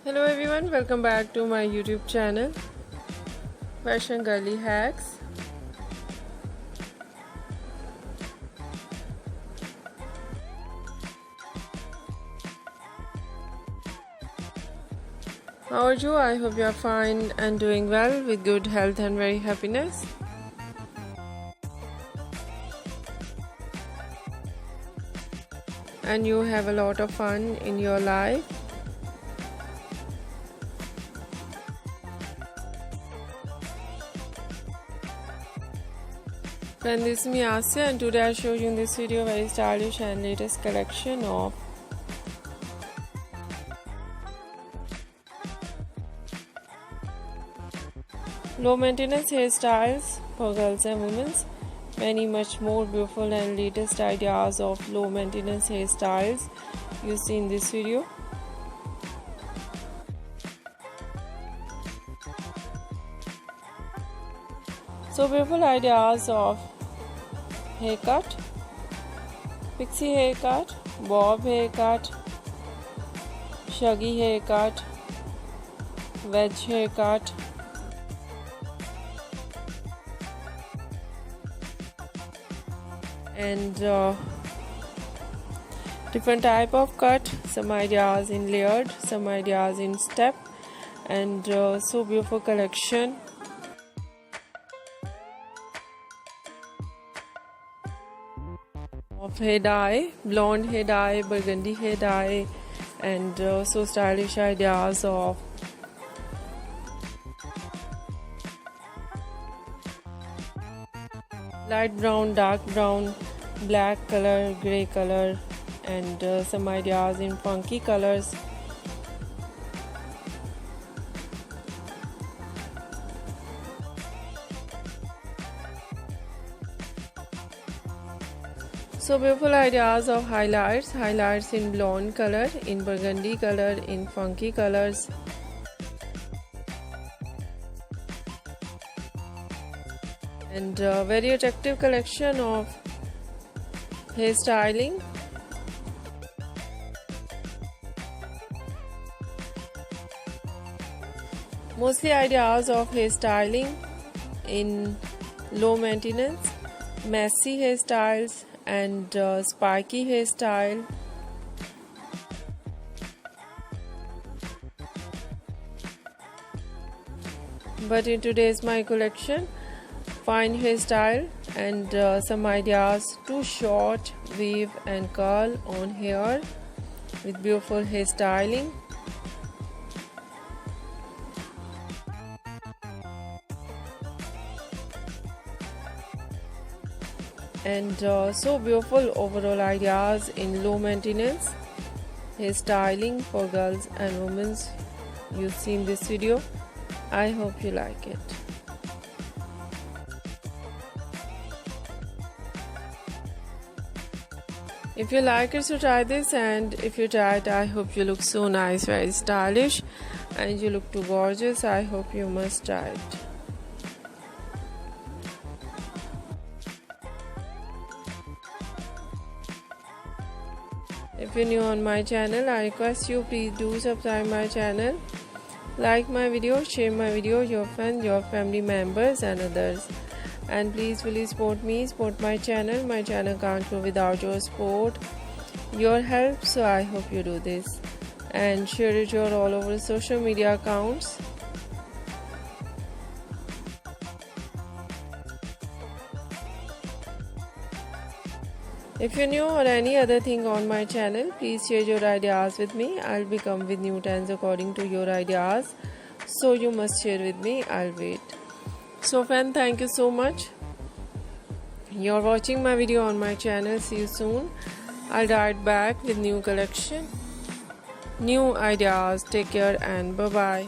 Hello everyone, welcome back to my YouTube channel Fashion Girly Hacks. How are you? I hope you are fine and doing well with good health and very happiness. And you have a lot of fun in your life. Friends, this is me Asya, and today I show you in this video very stylish and latest collection of low maintenance hairstyles for girls and women. Many much more beautiful and latest ideas of low maintenance hairstyles you see in this video. So beautiful ideas of haircut, pixie haircut, bob haircut, shaggy haircut, wedge haircut, and different type of cut, some ideas in layered, some ideas in step, and so beautiful collection. Of hair dye, blonde hair dye, burgundy hair dye, and so stylish ideas of light brown, dark brown, black color, grey color, and some ideas in funky colors. So beautiful ideas of highlights in blonde color, in burgundy color, in funky colors. And very attractive collection of hairstyling. Mostly ideas of hairstyling in low maintenance, messy hairstyles, and spiky hairstyle. But in today's my collection, fine hairstyle and some ideas to short, weave and curl on hair with beautiful hairstyling. And so beautiful overall ideas in low maintenance hairstyling for girls and women you see in this video. I hope you like it. If you like it, so try this, and if you try it, I hope you look so nice, very stylish, and you look too gorgeous. I hope you must try it. If you're new on my channel, I request you please do subscribe my channel, like my video, share my video, your friends, your family members and others. And please support me, support my channel. My channel can't grow without your support, your help. So I hope you do this and share it all over social media accounts. If you're new or any other thing on my channel, please share your ideas with me. I'll be come with new trends according to your ideas. So you must share with me. I'll wait. So friend, thank you so much. You're watching my video on my channel. See you soon. I'll write back with new collection, new ideas. Take care and bye bye.